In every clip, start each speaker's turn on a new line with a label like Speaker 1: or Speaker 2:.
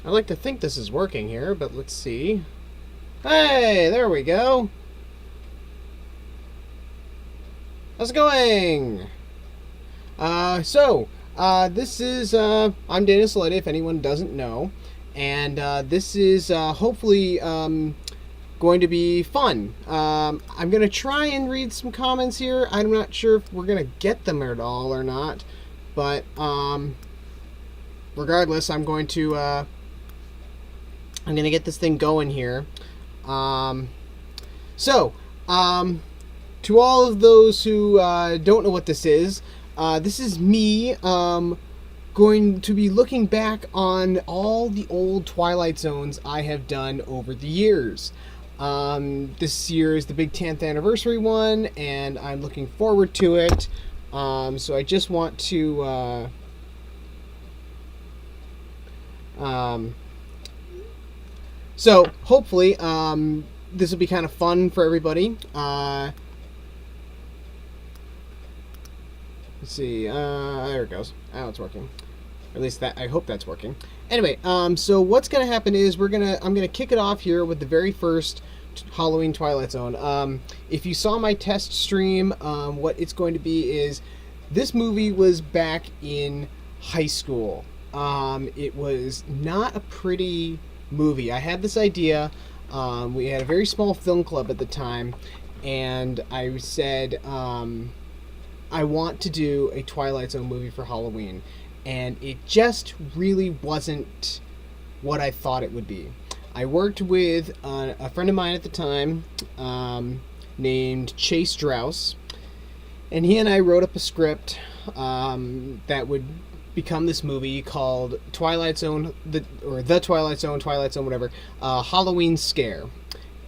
Speaker 1: I like to think this is working here, but let's see. Hey, there we go. How's it going? This is, I'm Dana Saletta, if anyone doesn't know. And this is hopefully going to be fun. I'm going to try and read some comments here. I'm not sure if we're going to get them at all or not. But regardless, I'm going to get this thing going here. To all of those who don't know what this is me going to be looking back on all the old Twilight Zones I have done over the years. This year is the big 10th anniversary one, and I'm looking forward to it. So I just want to so hopefully this will be kind of fun for everybody. Let's see. There it goes. Oh, it's working. Or at least that. I hope that's working. Anyway, so what's gonna happen is I'm gonna kick it off here with the very first Halloween Twilight Zone. If you saw my test stream, what it's going to be is this movie was back in high school. It was not a pretty movie. I had this idea. We had a very small film club at the time, and I said, I want to do a Twilight Zone movie for Halloween. And it just really wasn't what I thought it would be. I worked with a friend of mine at the time named Chase Strauss. And he and I wrote up a script that would become this movie called Twilight Zone, The Twilight Zone, whatever, Halloween Scare.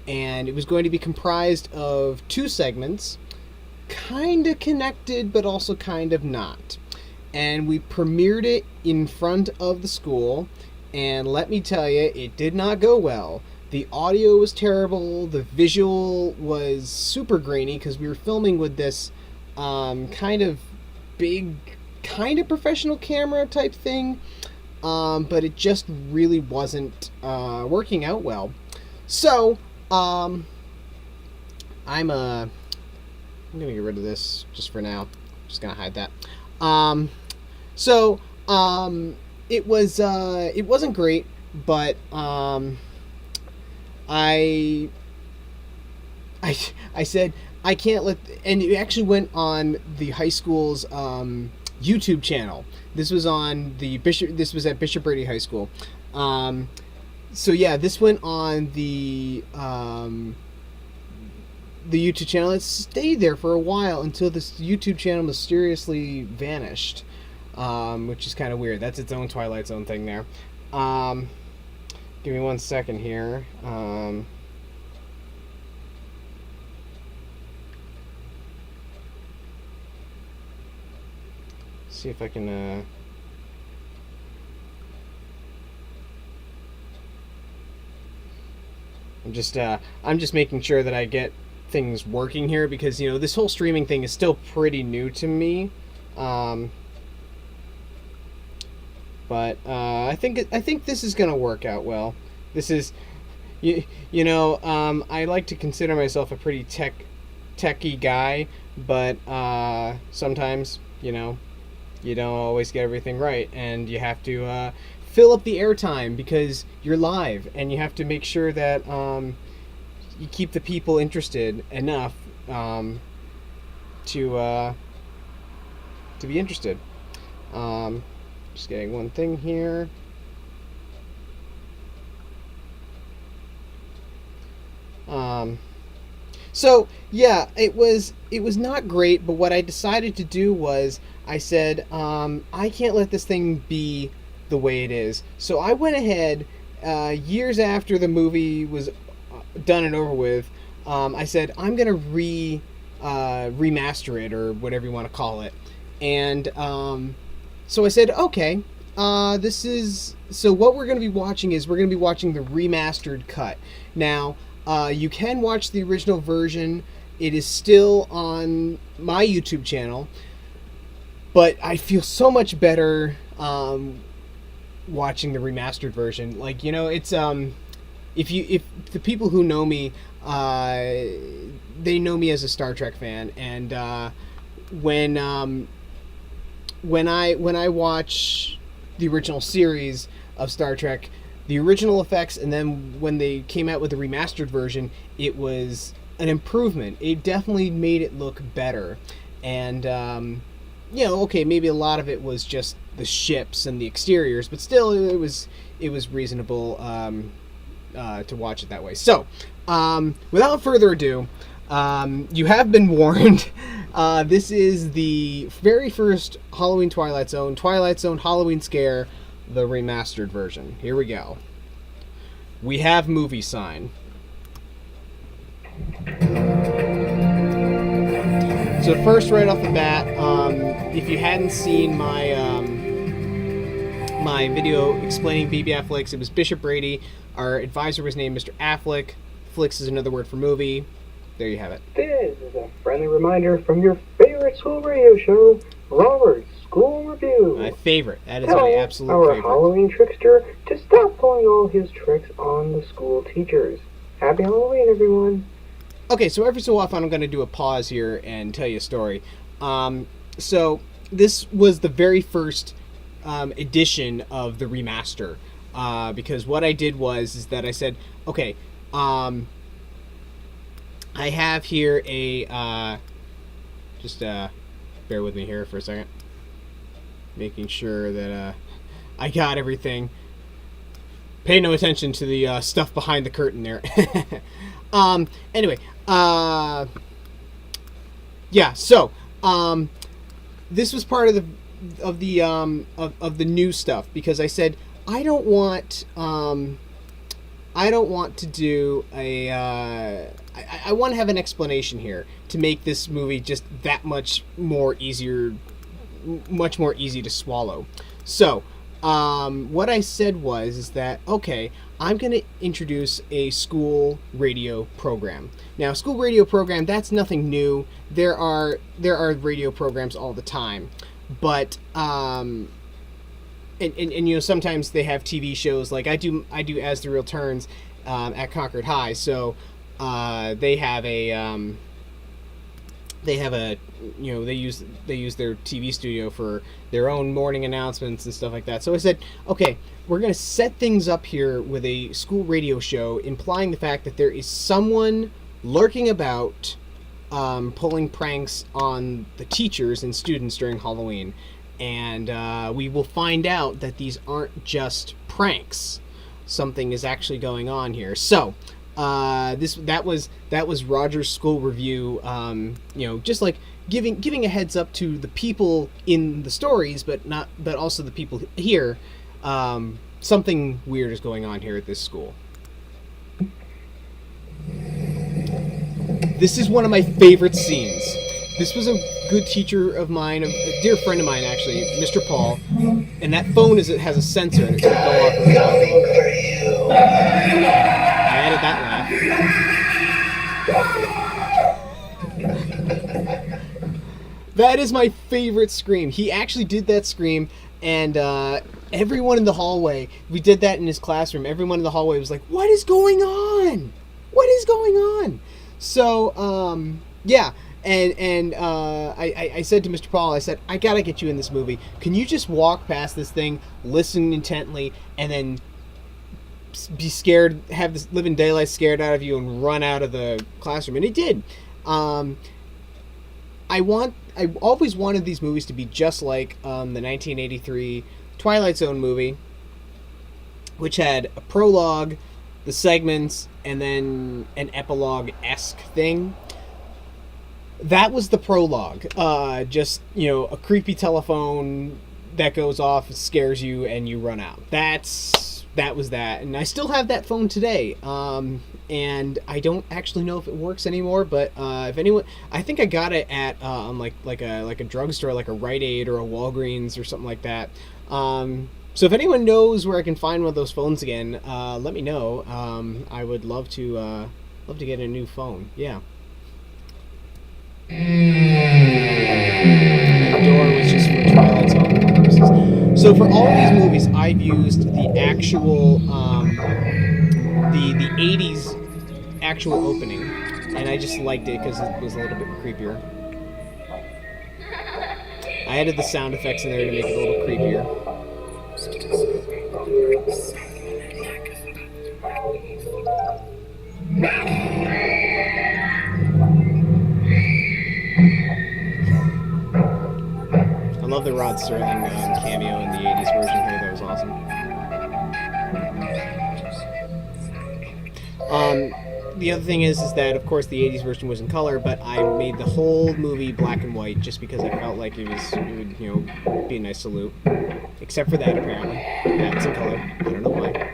Speaker 1: And it was going to be comprised of two segments, kind of connected, but also kind of not. And we premiered it in front of the school, and let me tell you, it did not go well. The audio was terrible, the visual was super grainy, because we were filming with this kind of big, kind of professional camera type thing, but it just really wasn't working out well. So, I'm going to get rid of this just for now. I'm just going to hide that. It wasn't great, but I said I can't let, and it actually went on the high school's YouTube channel. This was on this was at Bishop Brady High School. This went on the YouTube channel. It stayed there for a while until this YouTube channel mysteriously vanished, which is kind of weird. That's its own Twilight Zone thing there. Give me 1 second here. See if I can I'm just making sure that I get things working here, because this whole streaming thing is still pretty new to me, but I think this is gonna work out well. This is I like to consider myself a pretty techie guy, but sometimes you don't always get everything right, and you have to fill up the airtime because you're live, and you have to make sure that you keep the people interested enough to be interested. Just getting one thing here. It was not great, but what I decided to do was I said, I can't let this thing be the way it is. So I went ahead, years after the movie was done and over with, I said, I'm going to remaster it, or whatever you want to call it. And so I said, okay, so what we're going to be watching is we're going to be watching the remastered cut. Now, you can watch the original version. It is still on my YouTube channel, but I feel so much better watching the remastered version. Like, you know, it's if the people who know me, they know me as a Star Trek fan, and when I watch the original series of Star Trek, the original effects, and then when they came out with the remastered version, it was an improvement. It definitely made it look better. And you know, okay, maybe a lot of it was just the ships and the exteriors, but still, it was reasonable to watch it that way. So, without further ado, you have been warned. This is the very first Halloween Twilight Zone Halloween Scare, the remastered version. Here we go. We have movie sign. So first, right off the bat, if you hadn't seen my my video explaining Baby Affleck's, it was Bishop Brady. Our advisor was named Mr. Affleck. Flicks is another word for movie. There you have it.
Speaker 2: This is a friendly reminder from your favorite school radio show, Robert's School Review.
Speaker 1: My favorite. That is
Speaker 2: Tell
Speaker 1: my absolute
Speaker 2: our
Speaker 1: favorite.
Speaker 2: Halloween trickster to stop pulling all his tricks on the school teachers. Happy Halloween, everyone.
Speaker 1: Okay, so every so often I'm going to do a pause here and tell you a story. So this was the very first edition of the remaster, because what I did is that I said, okay, I have here a just bear with me here for a second, making sure that I got everything. Pay no attention to the stuff behind the curtain there. Anyway, yeah. So, this was part of the new stuff, because I said I don't want to do a. I want to have an explanation here to make this movie just that much more easy to swallow. So, what I said is that, okay, I'm going to introduce a school radio program. Now, school radio program, that's nothing new. There are radio programs all the time, but and you know, sometimes they have TV shows. Like I do As the Real Turns at Concord High. So they have a you know, they use their TV studio for their own morning announcements and stuff like that. So I said, okay, we're going to set things up here with a school radio show, implying the fact that there is someone lurking about, pulling pranks on the teachers and students during Halloween. And we will find out that these aren't just pranks. Something is actually going on here. So that was Roger's school review. You know, just like giving a heads up to the people in the stories, but also the people here. Something weird is going on here at this school. This is one of my favorite scenes. This was a good teacher of mine, a dear friend of mine actually, Mr. Paul, and that phone has a sensor and it's going to go off every time. I added that laugh. That is my favorite scream. He actually did that scream, and everyone in the hallway, we did that in his classroom, everyone in the hallway was like, what is going on? What is going on? So, yeah. And I said to Mr. Paul, I said, I gotta get you in this movie. Can you just walk past this thing, listen intently, and then be scared, have this living daylight scared out of you, and run out of the classroom? And he did. I always wanted these movies to be just like the 1983 Twilight Zone movie, which had a prologue, the segments, and then an epilogue-esque thing. That was the prologue. Just, you know, a creepy telephone that goes off, scares you, and you run out. That was that. And I still have that phone today. And I don't actually know if it works anymore, but if anyone, I think I got it at like a drugstore, like a Rite Aid or a Walgreens or something like that. So if anyone knows where I can find one of those phones again, let me know. I would love to get a new phone. Yeah. That door was just for Twilight Zone purposes. So for all of these movies, I I've used the actual the 80s actual opening, and I just liked it because it was a little bit creepier. I added the sound effects in there to make it a little creepier. I love the Rod Serling cameo in the 80s version here. That was awesome. The other thing is that of course the 80s version was in color, but I made the whole movie black and white just because I felt like it would be a nice salute. Except for that, apparently. That's in color. I don't know why.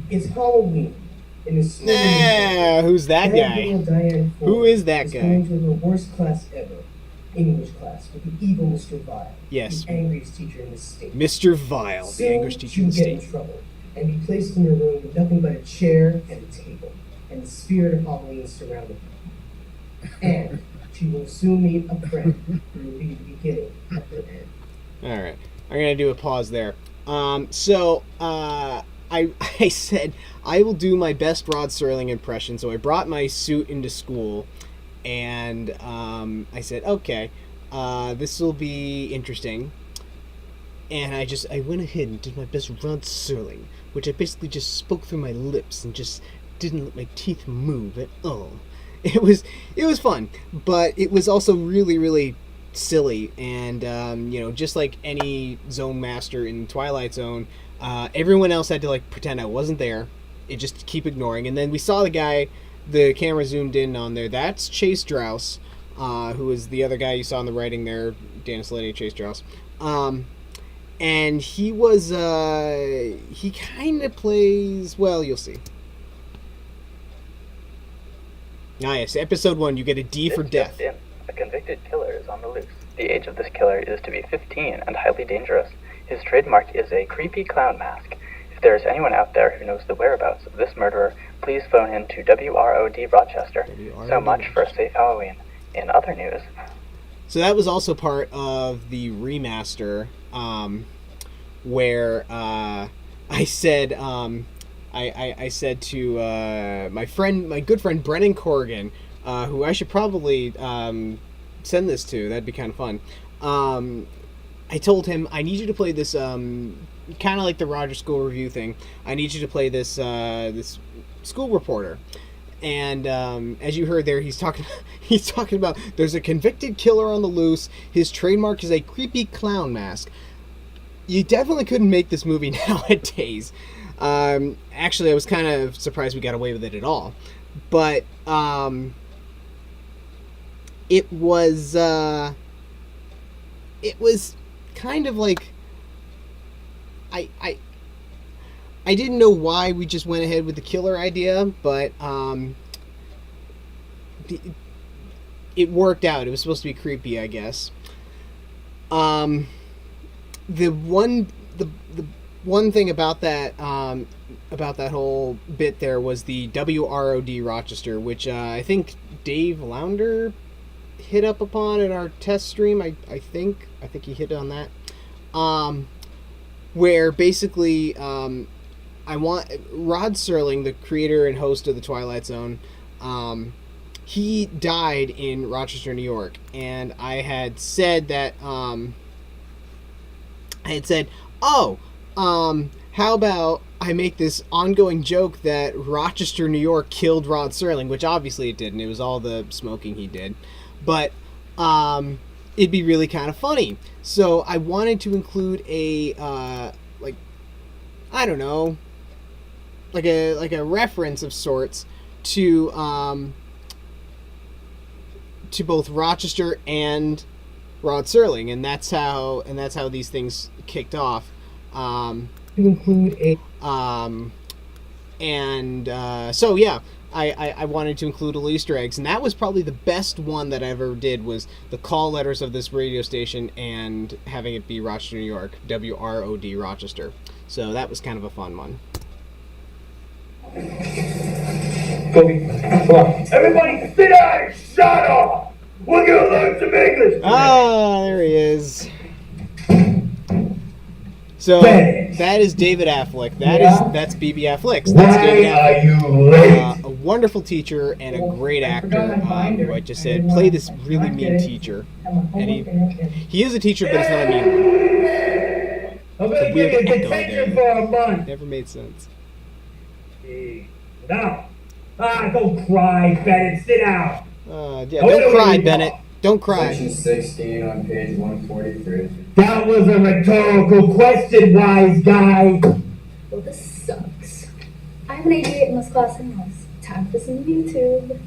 Speaker 3: It's Halloween.
Speaker 1: Who's that guy? Who is that guy?
Speaker 3: Going to the worst class ever. English class with the evil Mr. Vile.
Speaker 1: Yes.
Speaker 3: The angriest teacher in the state.
Speaker 1: Mr. Vile, the angriest teacher in the
Speaker 3: state. Get in
Speaker 1: state.
Speaker 3: trouble and be placed in a room with nothing but a chair and a table, and the spirit of Halloween surrounding her. And she will soon meet a friend who will be the beginning of her end.
Speaker 1: All right, I'm gonna do a pause there. I said I will do my best Rod Serling impression, so I brought my suit into school, and I said, okay, this will be interesting. And I went ahead and did my best Rod Serling, which I basically just spoke through my lips and just didn't let my teeth move at all. It was fun, but it was also really, really silly. And just like any zone master in Twilight Zone, everyone else had to like pretend I wasn't there. It just keep ignoring. And then we saw the guy, the camera zoomed in on there. That's Chase Drouse, who was the other guy you saw in the writing there, Dennis Lady, Chase Drouse. And he was, he kind of plays, well, you'll see. Ah, yes, episode 1, you get a D for death.
Speaker 4: In. A convicted killer is on the loose. The age of this killer is to be 15 and highly dangerous. His trademark is a creepy clown mask. If there is anyone out there who knows the whereabouts of this murderer, please phone in to WROD Rochester. So much for a safe Halloween. In other news...
Speaker 1: So that was also part of the remaster, where I said, I said to my good friend Brennan Corrigan, who I should probably send this to. That'd be kind of fun. I told him, I need you to play this, kind of like the Roger School Review thing. I need you to play this this school reporter. And as you heard there, he's talking about there's a convicted killer on the loose. His trademark is a creepy clown mask. You definitely couldn't make this movie nowadays. Actually, I was kind of surprised we got away with it at all. But it was kind of like I didn't know why we just went ahead with the killer idea, but it worked out. It was supposed to be creepy, I guess. The one thing about that whole bit there was the WROD Rochester, which I think Dave Launder hit up upon in our test stream. I think he hit on that. Where basically I want Rod Serling, the creator and host of the Twilight Zone, he died in Rochester, New York, and I had said that how about I make this ongoing joke that Rochester, New York killed Rod Serling, which obviously it didn't. It was all the smoking he did, but it'd be really kind of funny. So I wanted to include a I don't know, like a reference of sorts to both Rochester and Rod Serling, and that's how these things kicked off. To include a so yeah, I wanted to include little Easter eggs, and that was probably the best one that I ever did, was the call letters of this radio station and having it be Rochester, New York, WROD Rochester. So that was kind of a fun one.
Speaker 5: Everybody sit down and shut up! We're gonna learn some English today.
Speaker 1: Ah, there he is. So
Speaker 5: Thanks.
Speaker 1: that is David Affleck.
Speaker 5: Yeah.
Speaker 1: That's BB Affleck. That's David
Speaker 5: Why are
Speaker 1: Affleck.
Speaker 5: you late?
Speaker 1: A wonderful teacher and a great actor. Who I just said play this really mean teacher, and he is a teacher, but it's not a mean one.
Speaker 5: I'm gonna
Speaker 1: weird
Speaker 5: give you
Speaker 1: echo
Speaker 5: detention
Speaker 1: there.
Speaker 5: for a month.
Speaker 1: Never made sense.
Speaker 5: Now. Don't cry, Bennett. Sit down.
Speaker 1: Yeah, don't cry, Bennett. Don't cry.
Speaker 6: Section 16 on page 143.
Speaker 5: That was a rhetorical question, wise guy.
Speaker 7: Well, this sucks. I'm an 88 in this class anyways. Time for some YouTube.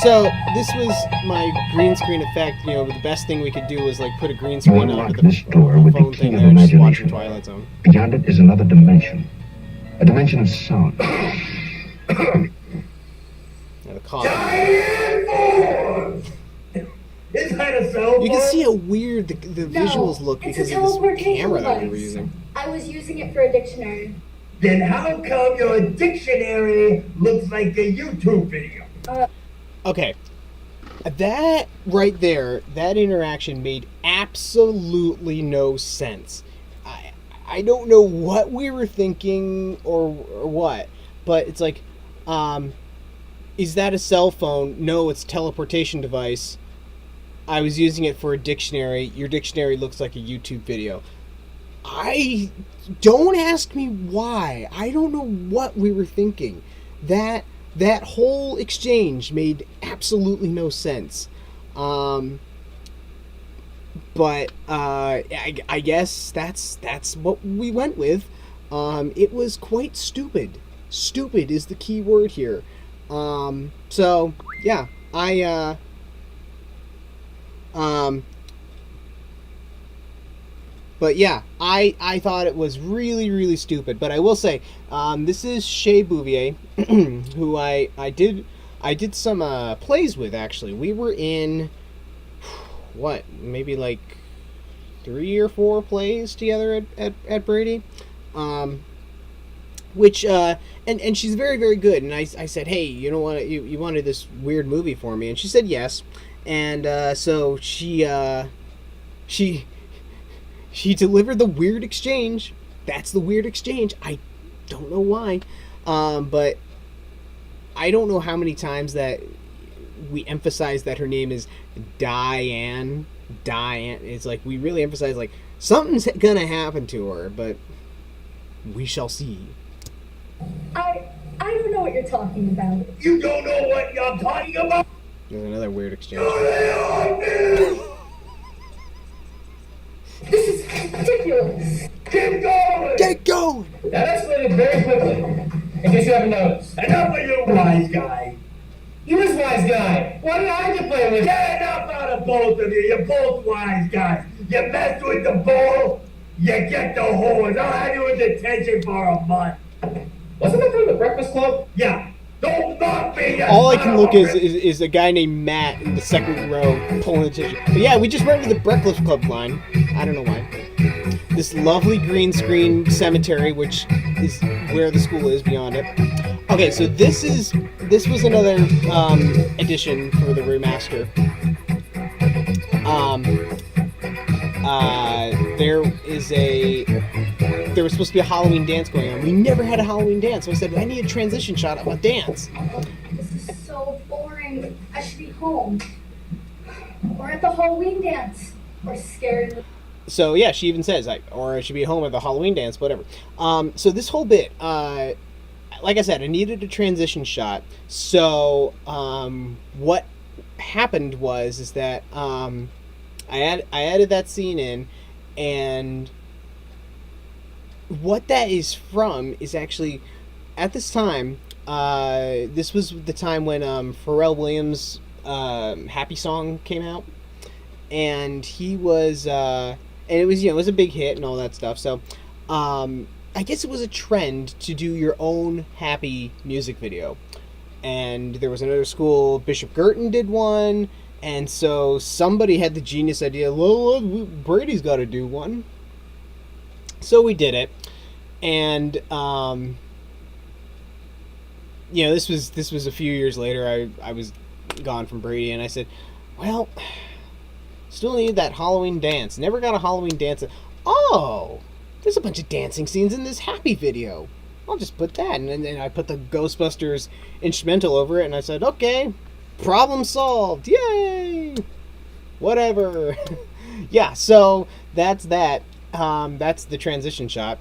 Speaker 1: So this was my green screen effect. You know, the best thing we could do was like put a green screen
Speaker 8: unlock
Speaker 1: onto
Speaker 8: this door with the
Speaker 1: phone
Speaker 8: key
Speaker 1: thing
Speaker 8: of
Speaker 1: there, just watching
Speaker 8: imagination.
Speaker 1: Twilight Zone.
Speaker 8: Beyond it is another dimension. A dimension of sound.
Speaker 1: Yeah, the cough.
Speaker 5: Giant Ford! Is that a cell phone?
Speaker 1: You can see how weird the
Speaker 7: No,
Speaker 1: visuals look
Speaker 7: it's a
Speaker 1: because of this
Speaker 7: teleportation
Speaker 1: camera that we were
Speaker 7: device.
Speaker 1: using.
Speaker 7: I was using it for a dictionary.
Speaker 5: Then how come your dictionary looks like a YouTube video?
Speaker 1: Okay, that right there, that interaction made absolutely no sense. I don't know what we were thinking or what, but it's like, is that a cell phone? No, it's a teleportation device. I was using it for a dictionary. Your dictionary looks like a YouTube video. Don't ask me why. I don't know what we were thinking. That whole exchange made absolutely no sense. But I guess that's what we went with. It was quite stupid. Stupid is the key word here. So yeah, but yeah, I thought it was really, really stupid. But I will say, this is Shea Bouvier, who I did some plays with, actually. We were in, what, maybe like 3 or 4 plays together at Brady. Which, and she's very, very good. And I said, hey, you know what, you wanted this weird movie for me? And she said yes. And so she delivered the weird exchange. That's the weird exchange. I don't know why. But I don't know how many times that we emphasize that her name is Diane. It's like we really emphasize like something's gonna happen to her, but we shall see.
Speaker 7: I don't know what you're talking about.
Speaker 5: You don't know what I'm talking about?
Speaker 1: There's another weird exchange.
Speaker 7: This is ridiculous.
Speaker 5: Keep going!
Speaker 1: Get going!
Speaker 6: That escalated very quickly. In case you haven't noticed.
Speaker 5: Enough of you, wise guy!
Speaker 6: You was wise guy. Why did I get playing with?
Speaker 5: Get enough out of both of you! You're both wise guys! You mess with the ball, you get the horns! I'll have you in detention for a month!
Speaker 6: Wasn't that from the Breakfast Club?
Speaker 5: Yeah! Don't knock me! You
Speaker 1: All I can look
Speaker 5: son of a-
Speaker 1: is a guy named Matt in the second row pulling the tissue. But yeah, we just went with the Breakfast Club line. I don't know why. This lovely green screen cemetery, which is where the school is beyond it. Okay, so this was another addition for the remaster. There was supposed to be a Halloween dance going on. We never had a Halloween dance, so I said I need a transition shot of a dance.
Speaker 7: This is so boring. I should be home. Or at the Halloween dance. Or scared.
Speaker 1: So yeah, she even says, or I should be home at the Halloween dance, whatever. So this whole bit, like I said, I needed a transition shot. So what happened is that I added that scene in, and what that is from is actually, at this time, this was the time when Pharrell Williams' Happy Song came out, and he was, and it was, it was a big hit and all that stuff. So, I guess it was a trend to do your own happy music video, and there was another school, Bishop Girton did one, and so somebody had the genius idea, well, Brady's got to do one. So we did it, and this was a few years later. I was gone from Brady, and I said, well, still need that Halloween dance. Never got a Halloween dance. Oh, there's a bunch of dancing scenes in this Happy video. I'll just put that. And then I put the Ghostbusters instrumental over it, and I said, okay, problem solved. Yay! Whatever. Yeah, so that's that. That's the transition shot.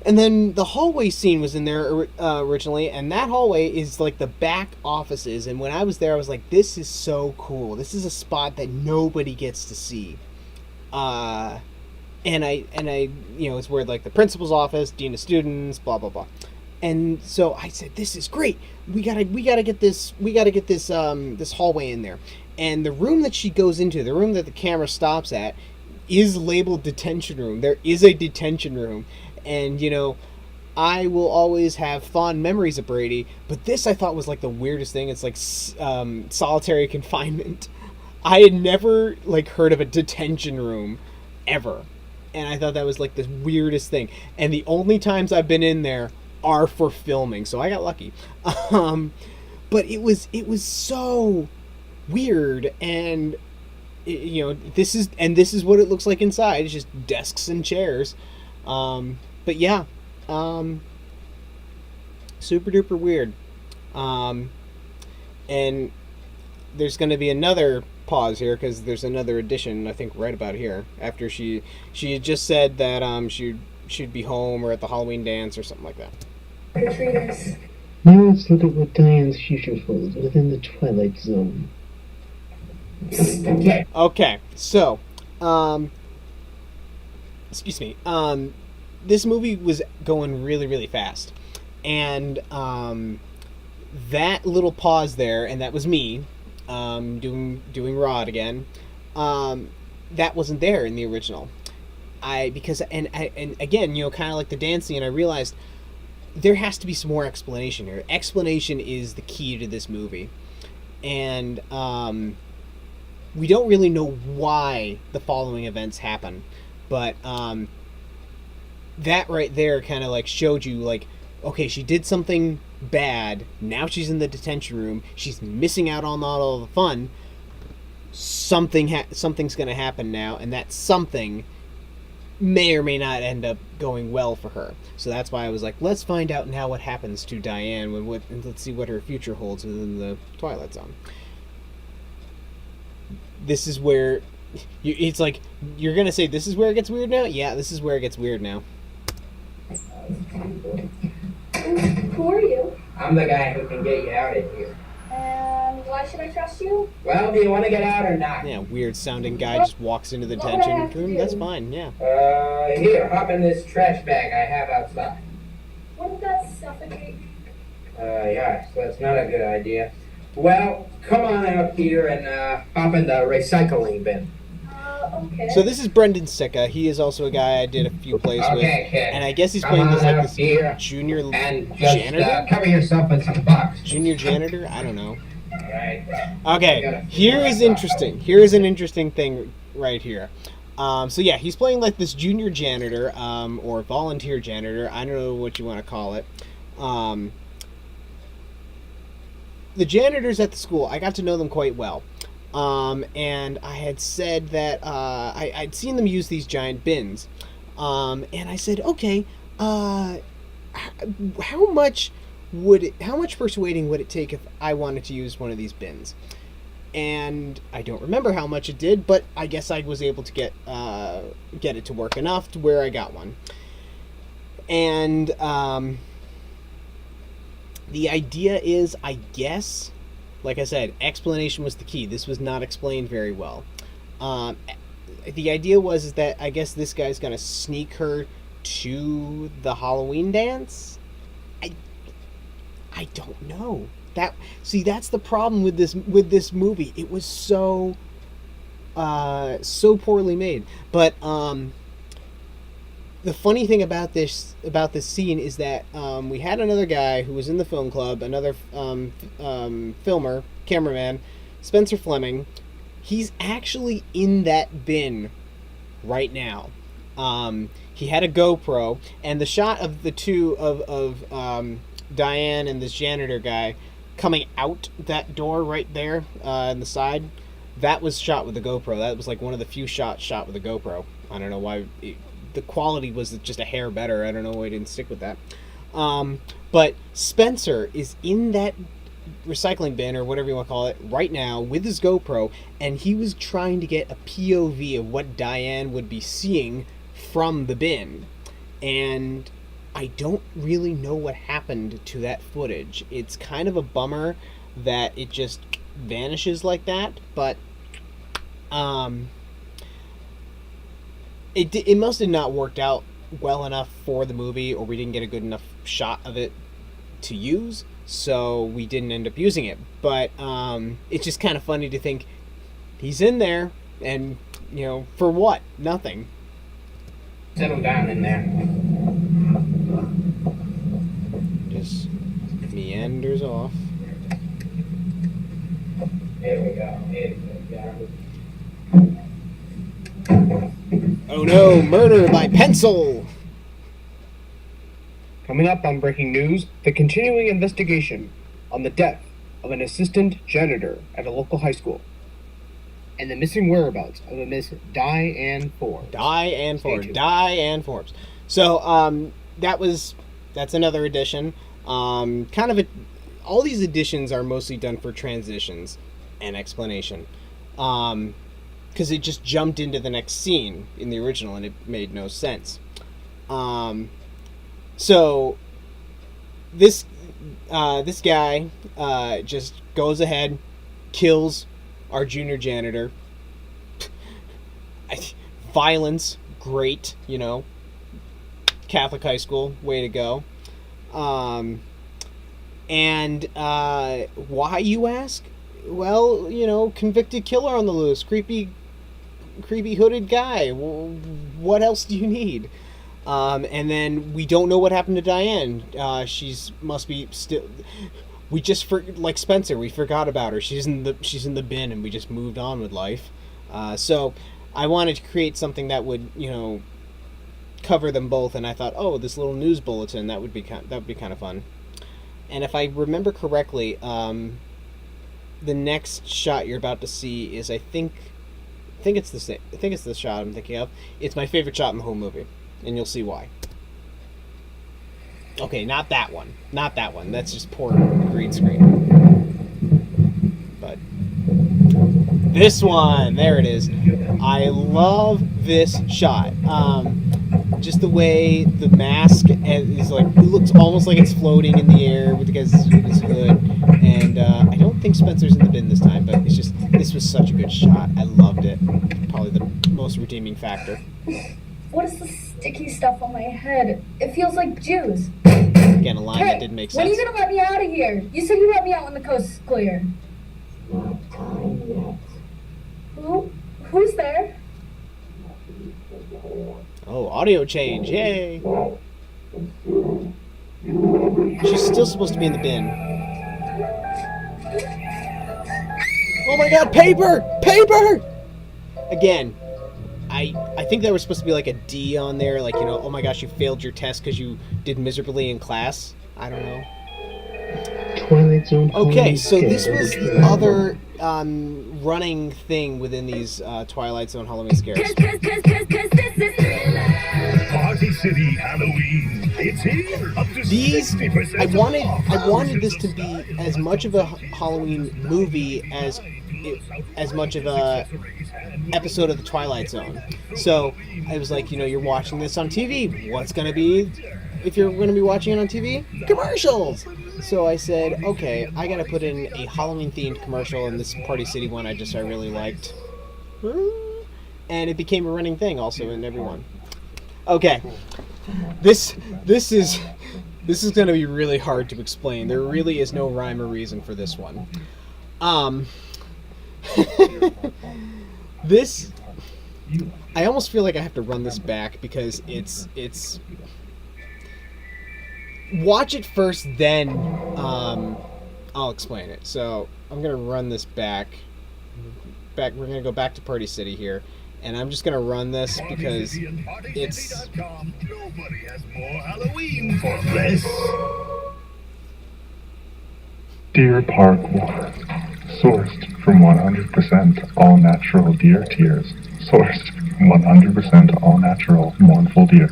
Speaker 1: And then the hallway scene was in there originally, and that hallway is like the back offices. And when I was there, I was like, this is so cool. This is a spot that nobody gets to see. And I, it's where like the principal's office, dean of students, blah blah blah. And so I said, this is great. We gotta get this this hallway in there. And the room that she goes into, the room that the camera stops at, is labeled detention room. There is a detention room. And, I will always have fond memories of Brady, but this I thought was like the weirdest thing. It's like solitary confinement. I had never heard of a detention room ever. And I thought that was like the weirdest thing. And the only times I've been in there are for filming, so I got lucky. But it was so weird, and this is what it looks like inside. It's just desks and chairs. But yeah, super duper weird. And there's going to be another pause here because there's another edition, I think, right about here. After she had just said that she'd be home or at the Halloween dance or something like that.
Speaker 7: Trick-or-treaters.
Speaker 2: Now let's look at what Diane's future holds within the Twilight Zone.
Speaker 1: Okay, so, excuse me, this movie was going really, really fast, and that little pause there, and that was me, doing Rod again, that wasn't there in the original. And again, kind of like the dance scene, I realized there has to be some more explanation here. Explanation is the key to this movie, and we don't really know why the following events happen, but that right there kind of showed you okay, she did something bad, now she's in the detention room, she's missing out on all the fun, something's going to happen now, and that something may or may not end up going well for her. So that's why I was like, let's find out now what happens to Diane and let's see what her future holds within the Twilight Zone. This is where it's like you're gonna say this is where it gets weird now. Yeah, this is where it gets weird now.
Speaker 7: Who are you?
Speaker 6: I'm the guy who can get you out of here.
Speaker 7: And why should I trust you?
Speaker 6: Well, do you want to get out or not?
Speaker 1: Yeah, weird sounding guy just walks into the detention room. That's fine, yeah.
Speaker 6: Here, hop in this trash bag I have outside.
Speaker 7: Wouldn't that suffocate me?
Speaker 6: Yes, that's not a good idea. Well, come on out, Peter, and hop in the recycling bin.
Speaker 7: Okay.
Speaker 1: So this is Brendan Sicca. He is also a guy I did a few plays with.
Speaker 6: Kid.
Speaker 1: And I guess he's
Speaker 6: Come
Speaker 1: playing
Speaker 6: on
Speaker 1: this
Speaker 6: out
Speaker 1: this
Speaker 6: here
Speaker 1: junior
Speaker 6: and just,
Speaker 1: janitor?
Speaker 6: cover yourself in some box.
Speaker 1: Junior janitor? I don't know.
Speaker 6: Right.
Speaker 1: Okay, here is interesting. Here is an interesting thing right here. So yeah, he's playing this junior janitor, or volunteer janitor. I don't know what you want to call it. The janitors at the school, I got to know them quite well. And I had said that I'd seen them use these giant bins. And I said, okay, how much persuading would it take if I wanted to use one of these bins? And I don't remember how much it did, but I guess I was able to get it to work enough to where I got one. And the idea is, I guess, like I said, explanation was the key. This was not explained very well. The idea was that I guess this guy's gonna sneak her to the Halloween dance. I don't know. That's the problem with this movie. It was so poorly made. But the funny thing about this scene is that we had another guy who was in the film club, another filmer, cameraman, Spencer Fleming. He's actually in that bin right now. He had a GoPro, and the shot of the two of Diane and this janitor guy coming out that door right there on the side, that was shot with a GoPro. That was like one of the few shots shot with a GoPro. I don't know why. The quality was just a hair better. I don't know why I didn't stick with that. But Spencer is in that recycling bin, or whatever you want to call it, right now with his GoPro, and he was trying to get a POV of what Diane would be seeing from the bin. And I don't really know what happened to that footage. It's kind of a bummer that it just vanishes like that, but it must have not worked out well enough for the movie, or we didn't get a good enough shot of it to use, so we didn't end up using it. But it's just kind of funny to think he's in there, and for what? Nothing.
Speaker 6: Settle down in there.
Speaker 1: Just meanders off.
Speaker 6: There we go. There we go.
Speaker 1: Oh no, murder by pencil!
Speaker 9: Coming up on Breaking News, the continuing investigation on the death of an assistant janitor at a local high school, and the missing whereabouts of a Miss Diane Forbes.
Speaker 1: Diane Forbes. So, that's another edition. All these editions are mostly done for transitions and explanation. Because it just jumped into the next scene in the original, and it made no sense. So this guy just goes ahead, kills our junior janitor. Violence, great, Catholic high school, way to go. And why, you ask? Well, convicted killer on the loose, creepy hooded guy. What else do you need? And then we don't know what happened to Diane. Must be still. We just like Spencer, we forgot about her. She's in the bin, and we just moved on with life. So I wanted to create something that would cover them both, and I thought, oh, this little news bulletin, that would be kind of fun. And if I remember correctly, the next shot you're about to see is, I think it's the shot I'm thinking of. It's my favorite shot in the whole movie, and you'll see why. Okay, not that one. That's just poor green screen. But this one, there it is. I love this shot. Just the way the mask is it looks almost like it's floating in the air with the guy's hood. And I don't think Spencer's in the bin this time, but this was such a good shot. I loved it. Probably the most redeeming factor.
Speaker 7: What is the sticky stuff on my head? It feels like juice.
Speaker 1: Again, a line that didn't make sense.
Speaker 7: When are you gonna let me out of here? You said you let me out when the coast is clear.
Speaker 2: Not time yet.
Speaker 7: Who's there?
Speaker 1: Oh, audio change, yay! She's still supposed to be in the bin. Oh my god, paper! Again, I think there was supposed to be like a D on there, like, oh my gosh, you failed your test because you did miserably in class. I don't know.
Speaker 8: Twilight Zone.
Speaker 1: Okay, so this was the other running thing within these Twilight Zone Halloween scares.
Speaker 5: Party City Halloween. It's here. Up to
Speaker 1: These,
Speaker 5: 60%
Speaker 1: I wanted this to be as much of a Halloween movie as much of a episode of the Twilight Zone. So I was like, you're watching this on TV. What's gonna be, if you're gonna be watching it on TV? Commercials. So I said, okay, I gotta put in a Halloween themed commercial, and this Party City one I really liked, and it became a running thing also in everyone. Okay, this is going to be really hard to explain. There really is no rhyme or reason for this one. This, I almost feel like I have to run this back because it's watch it first, then I'll explain it. So I'm going to run this back. We're going to go back to Party City here. And I'm just going to run this because it's...
Speaker 5: Nobody has more Halloween for less.
Speaker 8: Deer Park water, sourced from 100% all-natural deer tears, sourced from 100% all-natural mournful deer.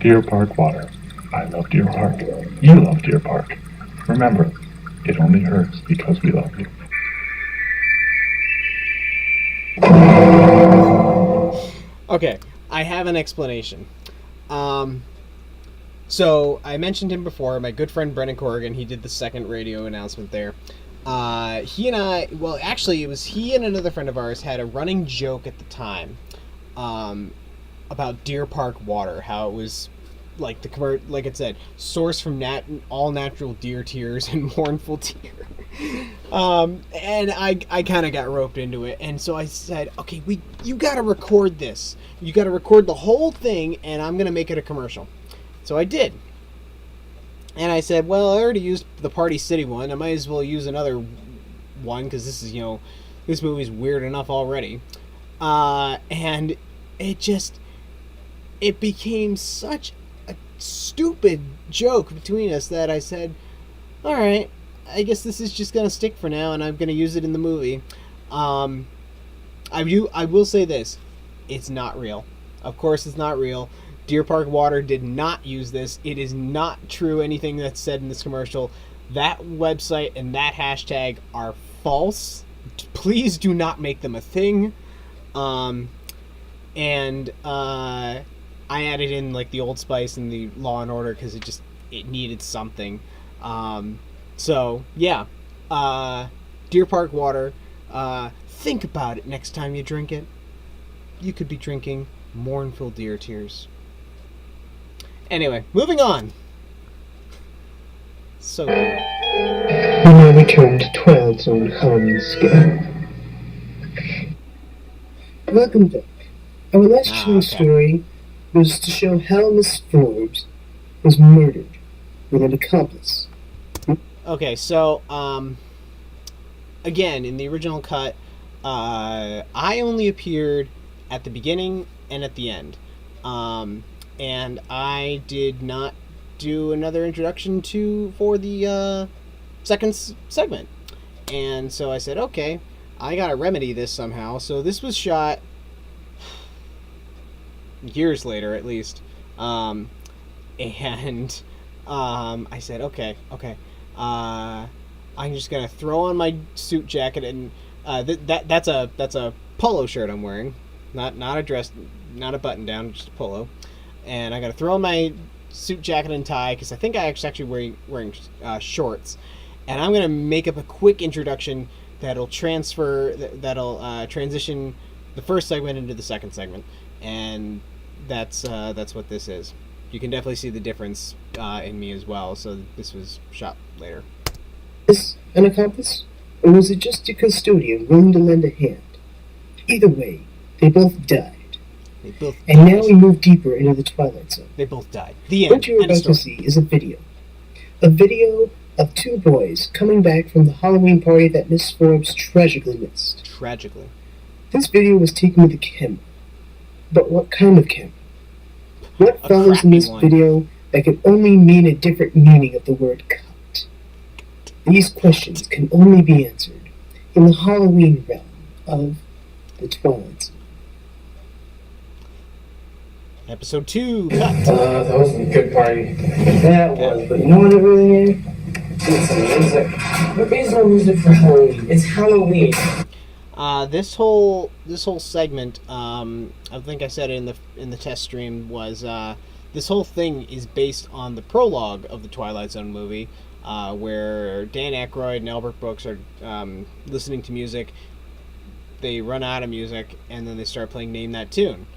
Speaker 8: Deer Park water. I love Deer Park. You love Deer Park. Remember, it only hurts because we love you.
Speaker 1: Okay, I have an explanation. So I mentioned him before, my good friend Brennan Corrigan. He did the second radio announcement there. He and I, well, actually, it was he and another friend of ours had a running joke at the time about Deer Park water, how it was like like it said, sourced from all natural deer tears and mournful tear. And I kind of got roped into it, and so I said, okay, you got to record this. You got to record the whole thing, and I'm gonna make it a commercial. So I did. And I said, well, I already used the Party City one. I might as well use another one because this is, this movie's weird enough already. And it became such a stupid joke between us that I said, all right, I guess this is just going to stick for now and I'm going to use it in the movie. I will say this. It's not real. Of course it's not real. Deer Park Water did not use this. It is not true, anything that's said in this commercial. That website and that hashtag are false. Please do not make them a thing. I added in like the Old Spice and the Law and Order because it needed something. So yeah, Deer Park Water. Think about it next time you drink it. You could be drinking mournful deer tears. Anyway, moving on. So
Speaker 3: We now return to Twilight Zone Halloween Scare. Welcome back. Our last true story was to show how Miss Forbes was murdered with an accomplice.
Speaker 1: Okay, so again, in the original cut, I only appeared at the beginning and at the end. And I did not do another introduction for the second segment. And so I said, okay, I gotta remedy this somehow. So this was shot years later, at least. I said, okay. I'm just gonna throw on my suit jacket and that's a polo shirt I'm wearing, not a dress, not a button down, just a polo. And I got to throw on my suit jacket and tie because I think I actually wearing shorts. And I'm gonna make up a quick introduction that'll transition the first segment into the second segment, and that's what this is. You can definitely see the difference in me as well. So this was shot later.
Speaker 3: Is an accomplice, or was it just a custodian willing to lend a hand? Either way, they both died. And now we move deeper into the Twilight Zone.
Speaker 1: They both died. The end.
Speaker 3: What you're about to see is a video. A video of two boys coming back from the Halloween party that Miss Forbes tragically missed.
Speaker 1: Tragically.
Speaker 3: This video was taken with a camera. But what kind of camera? What follows in this video that can only mean a different meaning of the word cut? These questions can only be answered in the Halloween realm of the Twilight Zone.
Speaker 1: Episode 2, cut.
Speaker 6: That was a good party. Yeah, it was, but you know what it really needed? Need some music. There is no music for Halloween. It's Halloween.
Speaker 1: This whole segment, I think I said it in the test stream, was this whole thing is based on the prologue of the Twilight Zone movie, where Dan Aykroyd and Albert Brooks are listening to music. They run out of music, and then they start playing Name That Tune.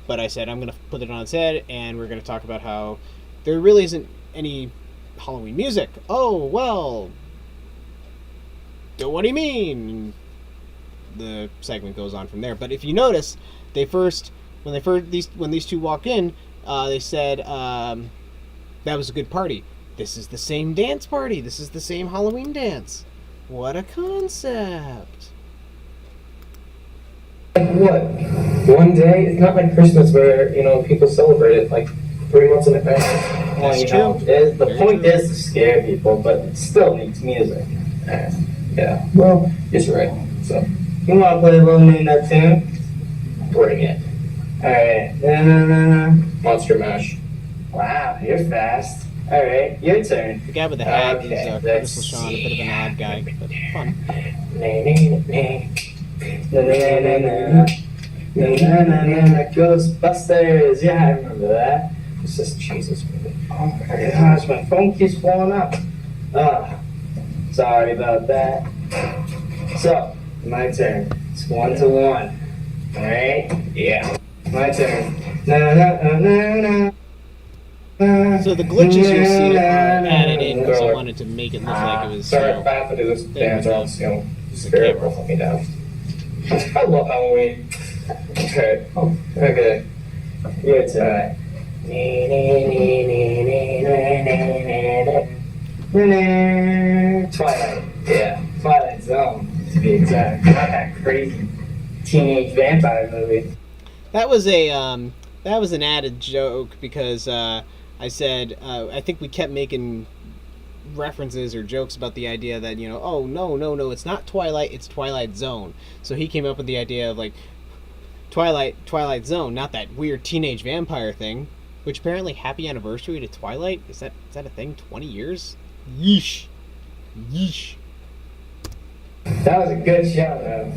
Speaker 1: But I said I'm going to put it on its head, and we're going to talk about how there really isn't any Halloween music. Oh, well, what do you mean? The segment goes on from there. But if you notice, when these two walk in, they said that was a good party. This is the same dance party. This is the same Halloween dance. What a concept!
Speaker 6: Like what? One day? It's not like Christmas where, people celebrate it like 3 months in advance. point,
Speaker 1: That's
Speaker 6: you know,
Speaker 1: true.
Speaker 6: is the
Speaker 1: Very
Speaker 6: point
Speaker 1: true.
Speaker 6: is to scare people, but it still needs music. Yeah. Well, it's right. So, you want to play a little Nina tune? Bring it. All right. Monster Mash. Wow, you're fast. All right, your turn.
Speaker 1: The guy with the hat is
Speaker 6: Okay,
Speaker 1: Curtis
Speaker 6: let's
Speaker 1: LaShawn, a bit of an odd guy, but fun.
Speaker 6: Ghostbusters. Yeah, I remember that. It's just Jesus movie. Oh my gosh, my phone keeps blowing up. Sorry about that. So, my turn. It's 1-1. Alright? Yeah. My turn.
Speaker 1: So the glitches you'll see are added in because I wanted to make it look like it was,
Speaker 6: Sorry, if I have to do this dance or else, you know, spirit will let me down. I love Halloween. Okay. Okay. Your turn. Twilight. Yeah. Twilight Zone, to be exact. Not that crazy teenage vampire movie.
Speaker 1: That was an added joke because I said I think we kept making references or jokes about the idea that, you know, oh no, it's not Twilight, it's Twilight Zone. So he came up with the idea of like Twilight Zone, not that weird teenage vampire thing. Which apparently, happy anniversary to Twilight. Is that a thing? 20 years? Yeesh.
Speaker 6: That was a good show, though.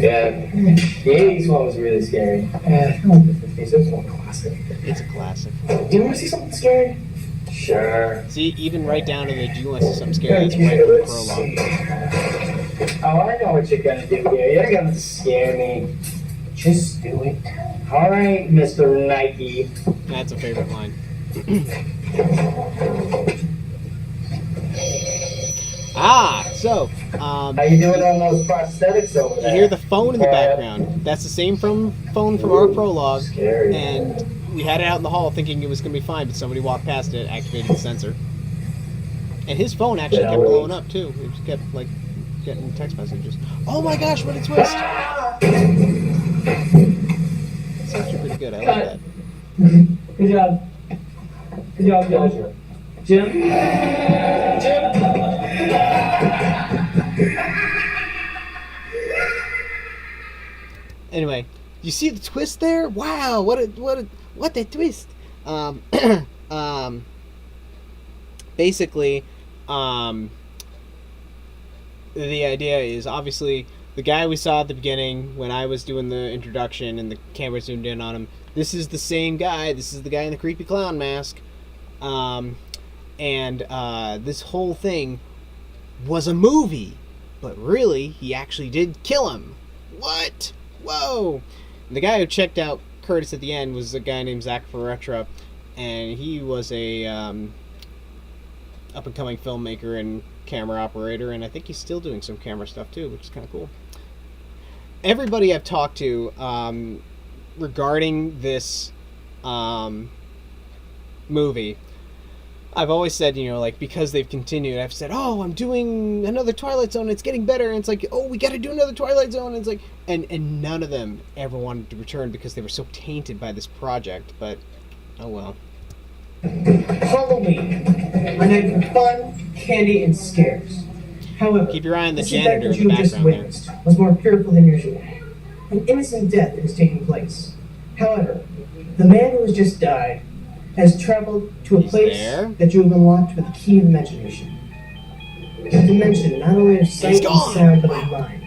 Speaker 6: Yeah. The 80s one was really scary. Yeah, I like the 50s. It was one classic.
Speaker 1: It's a classic.
Speaker 6: Do you want to see something scary? Sure.
Speaker 1: See, even right down to the do you want to see something scary? That's right from the prologue.
Speaker 6: Oh, I know what you're gonna do here. You're gonna scare me. Just do it. All right, Mr. Nike.
Speaker 1: That's a favorite line. So
Speaker 6: how you doing on those prosthetics over there?
Speaker 1: You hear the phone in the background. That's the same phone from our prologue.
Speaker 6: Scary.
Speaker 1: And we had it out in the hall thinking it was going to be fine, but somebody walked past it, activated the sensor. And his phone actually kept blowing up, too. It just kept, like, getting text messages. Oh my gosh, what a twist! That's actually pretty good. I like that.
Speaker 6: Good job. Good job, Joe. Jim?
Speaker 1: Anyway, you see the twist there? Wow, what a twist! Basically, the idea is obviously the guy we saw at the beginning when I was doing the introduction and the camera zoomed in on him. This is the same guy. This is the guy in the creepy clown mask. This whole thing was a movie, but really, he actually did kill him. What? Whoa! And the guy who checked out Curtis at the end was a guy named Zach Ferretra, and he was a up-and-coming filmmaker and camera operator, and I think he's still doing some camera stuff too, which is kind of cool. Everybody I've talked to regarding this movie, I've always said, you know, like, because they've continued, I've said, oh, I'm doing another Twilight Zone, it's getting better, and it's like, oh, we gotta do another Twilight Zone, and it's like, and none of them ever wanted to return because they were so tainted by this project, but, oh well.
Speaker 3: Halloween, a night of fun, candy, and scares. However,
Speaker 1: keep your eye on the
Speaker 3: this
Speaker 1: janitor
Speaker 3: event
Speaker 1: in
Speaker 3: that
Speaker 1: the
Speaker 3: you just
Speaker 1: background there.
Speaker 3: witnessed was more fearful than usual. An innocent death is taking place. However, the man who has just died has traveled to a place that you have unlocked with the key of imagination. A dimension not only of sight and sound, but of mind.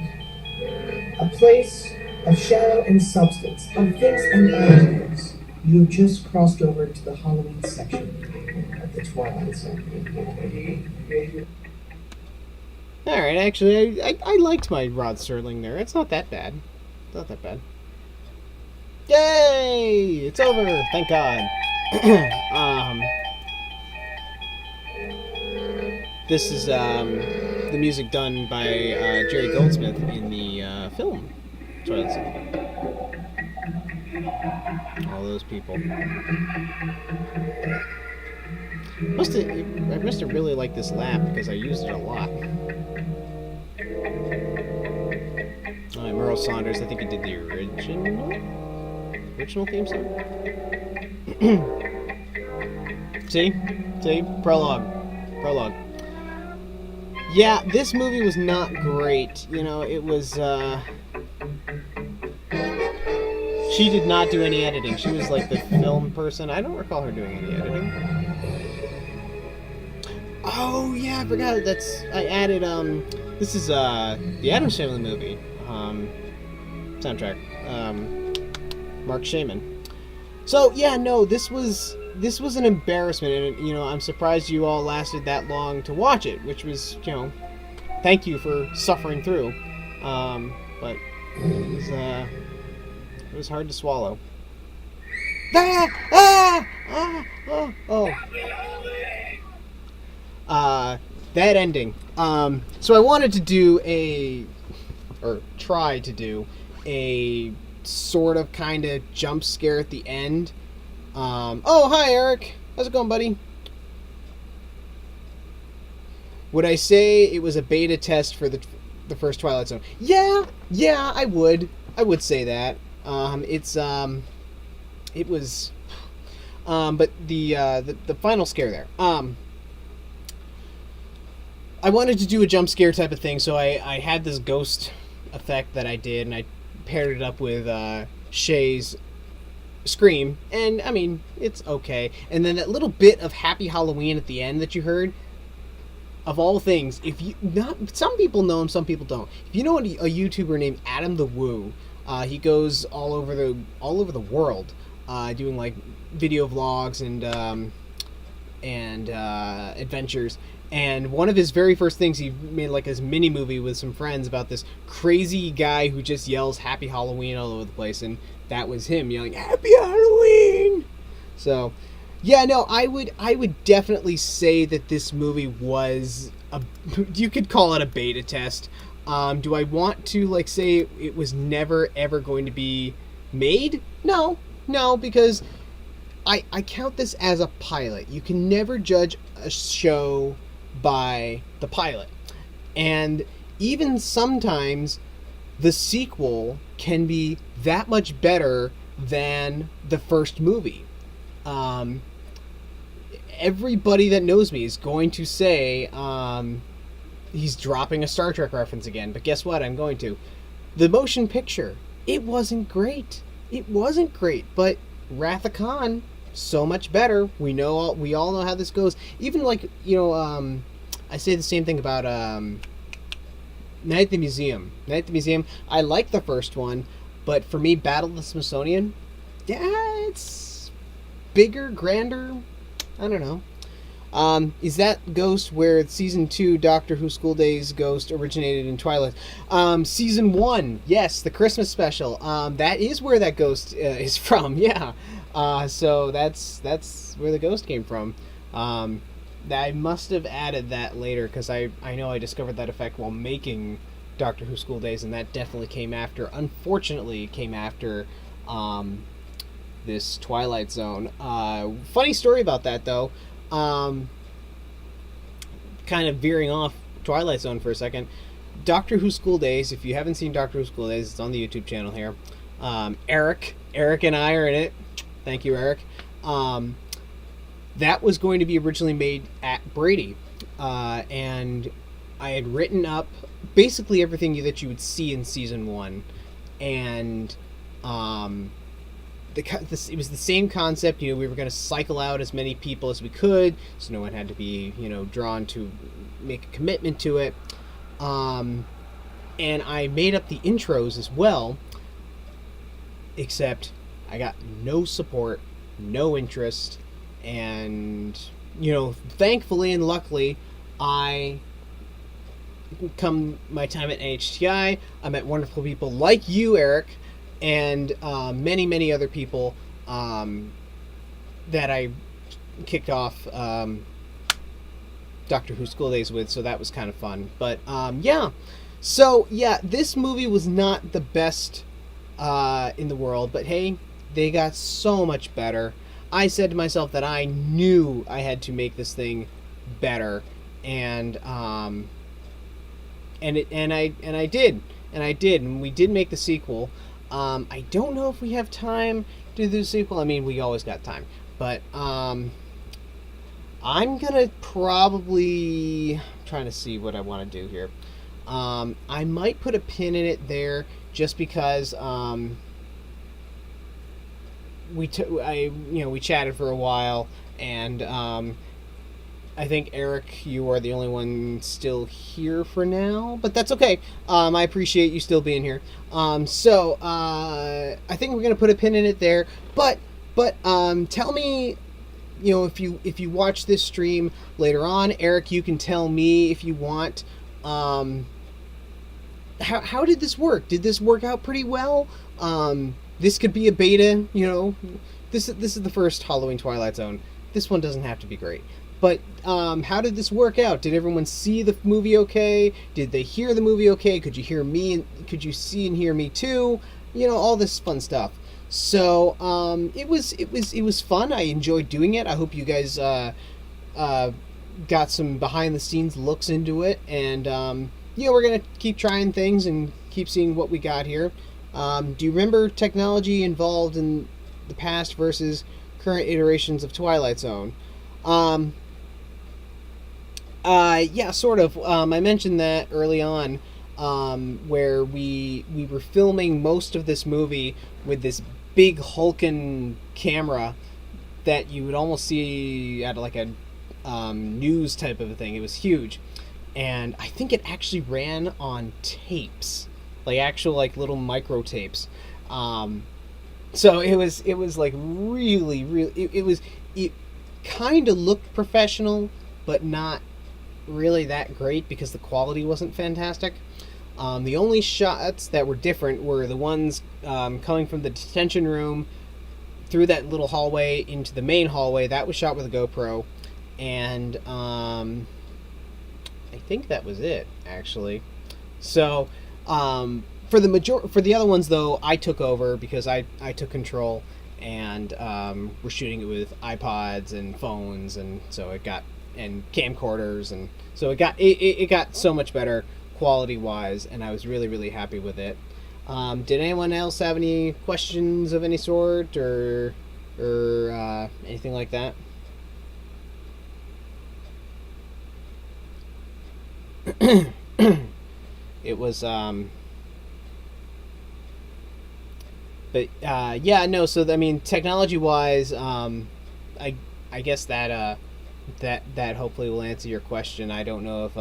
Speaker 3: A place of shadow and substance, of things and ideas. You have just crossed over to the Halloween section of the Twilight Zone.
Speaker 1: Alright, actually, I liked my Rod Serling there. It's not that bad. It's not that bad. Yay! It's over! Thank God. This is the music done by Jerry Goldsmith in the film Twilight Zone. All those people. I must have really liked this lap because I used it a lot. Merle Saunders, I think he did the original theme song. See, prologue. Yeah, this movie was not great. You know, it was. She did not do any editing. She was like the film person. I don't recall her doing any editing. Oh yeah, I forgot. I added. This is the Addams Family movie. Soundtrack. Mark Shaman. So yeah, no, this was an embarrassment, and you know, I'm surprised you all lasted that long to watch it, which was, you know, thank you for suffering through. But it was hard to swallow. That ending. So I wanted to do try to do a sort of kind of jump scare at the end. Oh, hi, Eric. How's it going, buddy? Would I say it was a beta test for the first Twilight Zone? Yeah, I would say that. It was, but the final scare there. I wanted to do a jump scare type of thing, so I had this ghost effect that I did, and I paired it up with Shay's scream, and I mean, it's okay. And then that little bit of Happy Halloween at the end that you heard, of all things, some people know him, some people don't. If you know a YouTuber named Adam the Woo, he goes all over the world, doing like video vlogs and adventures. And one of his very first things, he made like this mini movie with some friends about this crazy guy who just yells Happy Halloween all over the place, and that was him yelling Happy Halloween. So, yeah, no, I would definitely say that this movie was you could call it a beta test. Do I want to like say it was never ever going to be made? No, because I count this as a pilot. You can never judge a show by the pilot. And even sometimes the sequel can be that much better than the first movie. Everybody that knows me is going to say he's dropping a Star Trek reference again, but guess what? I'm going to. The motion picture, it wasn't great. But Wrath of Khan, so much better. We all know how this goes. Even like, you know, I say the same thing about Night at the Museum. I like the first one, but for me, Battle of the Smithsonian, yeah, it's bigger, grander. I don't know. Is that Ghost where Season 2 Doctor Who School Days Ghost originated in Twilight? Season 1, yes, the Christmas special. That is where that ghost is from, yeah. So that's where the ghost came from. I must have added that later, because I know I discovered that effect while making Doctor Who School Days, and that definitely came after, unfortunately, this Twilight Zone. Funny story about that, though. Kind of veering off Twilight Zone for a second. Doctor Who School Days, if you haven't seen Doctor Who School Days, it's on the YouTube channel here. Eric and I are in it. Thank you, Eric. That was going to be originally made at Brady. And I had written up basically everything that you would see in Season 1. And it was the same concept. You know, we were going to cycle out as many people as we could, so no one had to be, you know, drawn to make a commitment to it. And I made up the intros as well, except I got no support, no interest, and, you know, thankfully and luckily, come my time at NHTI, I met wonderful people like you, Eric, and many other people that I kicked off Doctor Who School Days with, so that was kind of fun. But yeah, so yeah, this movie was not the best in the world, but hey, they got so much better. I said to myself that I knew I had to make this thing better, and I did, and we did make the sequel. I don't know if we have time to do the sequel. I mean, we always got time, but I'm gonna probably I'm trying to see what I want to do here. I might put a pin in it there just because we chatted for a while, and I think Eric, you are the only one still here for now, but that's okay. I appreciate you still being here. So I think we're gonna put a pin in it there. But tell me, if you watch this stream later on, Eric, you can tell me if you want. How did this work? Did this work out pretty well? This could be a beta. This is the first Halloween Twilight Zone. This one doesn't have to be great. But how did this work out? Did everyone see the movie okay? Did they hear the movie okay? Could you hear me? Could you see and hear me too? All this fun stuff. So it was fun. I enjoyed doing it. I hope you guys got some behind the scenes looks into it. And we're gonna keep trying things and keep seeing what we got here. Do you remember technology involved in the past versus current iterations of Twilight Zone? Yeah, sort of. I mentioned that early on, where we were filming most of this movie with this big hulking camera that you would almost see at like a news type of a thing. It was huge, and I think it actually ran on tapes, like actual like little micro tapes. So it was like really it kind of looked professional, but not really that great because the quality wasn't fantastic. The only shots that were different were the ones coming from the detention room through that little hallway into the main hallway. That was shot with a GoPro, and I think that was it actually. So for the other ones though, I took over because I took control, and we're shooting it with iPods and phones, and so it got and camcorders, and so it got so much better quality wise, and I was really happy with it. Did anyone else have any questions of any sort or anything like that? It was but yeah, no, so I mean technology wise, I guess that that hopefully will answer your question. I don't know if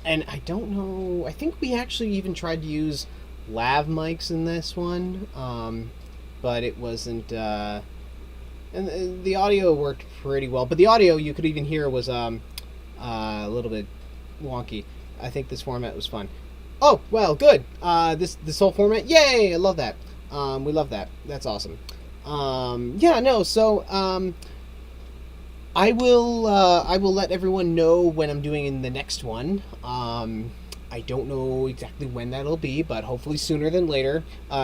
Speaker 1: and I don't know, I think we actually even tried to use lav mics in this one, but it wasn't and the audio worked pretty well, but the audio you could even hear was a little bit wonky. I think this format was fun. Oh, well, good. This whole format, yay! I love that. We love that. That's awesome. Yeah, no. So, I will let everyone know when I'm doing the next one. I don't know exactly when that'll be, but hopefully sooner than later.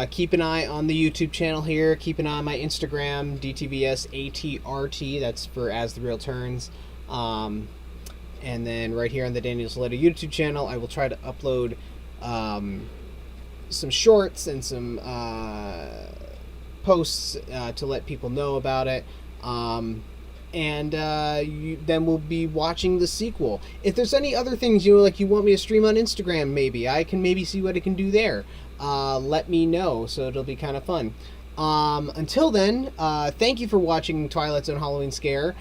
Speaker 1: Keep an eye on the YouTube channel here. Keep an eye on my Instagram, DTVSATRT. That's for As the Real Turns. And then right here on the Daniel Soletta YouTube channel, I will try to upload some shorts and some posts to let people know about it. And then we'll be watching the sequel. If there's any other things you want me to stream on Instagram, maybe I can see what I can do there. Let me know, so it'll be kind of fun. Until then, thank you for watching Twilight Zone Halloween Scare.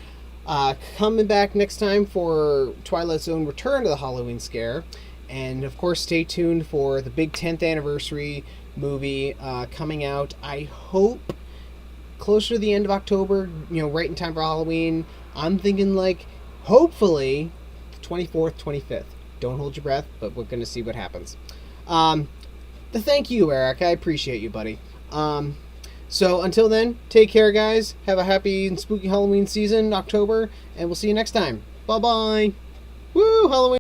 Speaker 1: Coming back next time for Twilight Zone Return to the Halloween Scare. And of course, stay tuned for the big 10th anniversary movie coming out, I hope, closer to the end of October, right in time for Halloween. I'm thinking hopefully, 24th, 25th. Don't hold your breath, but we're going to see what happens. Thank you, Eric. I appreciate you, buddy. So until then, take care, guys. Have a happy and spooky Halloween season, October, and we'll see you next time. Bye-bye. Woo, Halloween.